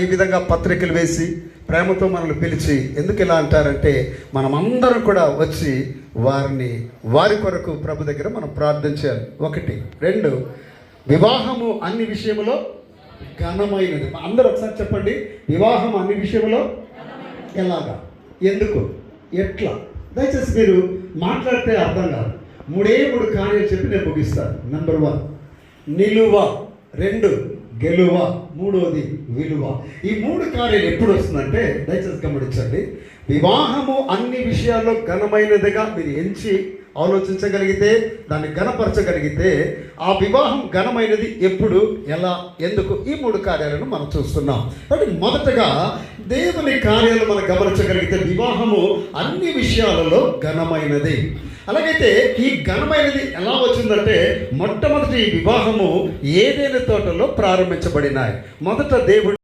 ఈ విధంగా పత్రికలు వేసి ప్రేమతో మనల్ని పిలిచి ఎందుకు ఇలా అంటారంటే మనమందరం కూడా వచ్చి వారి కొరకు ప్రభు దగ్గర మనం ప్రార్థించాలి. 1, 2 వివాహము అన్ని విషయములో ఘనమైనది. అందరూ ఒకసారి చెప్పండి, వివాహం అన్ని విషయంలో ఎలాగా, ఎందుకు, ఎట్లా. దయచేసి మీరు మాట్లాడితే అర్థం కాదు. 3 కార్యాలు చెప్పి నేను ముగిస్తాను. నెంబర్ 1 నిలువ, 2 గెలువ, 3 విలువ. ఈ 3 కార్యాలు ఎప్పుడు వస్తుందంటే దయచేసి గమనించండి. వివాహము అన్ని విషయాల్లో ఘనమైనదిగా మీరు ఎంచి ఆలోచించగలిగితే, దాన్ని ఘనపరచగలిగితే, ఆ వివాహం ఘనమైనది ఎప్పుడు, ఎలా, ఎందుకు, ఈ 3 కార్యాలను మనం చూస్తున్నాం. కాబట్టి మొదటగా దేవుని కార్యాలు మనం గమనించగలిగితే వివాహము అన్ని విషయాలలో ఘనమైనది. అలాగైతే ఈ ఘనమైనది ఎలా వచ్చిందంటే మొట్టమొదటి ఈ వివాహము ఏదైనా తోటలో ప్రారంభించబడినాయి. మొదట దేవుడు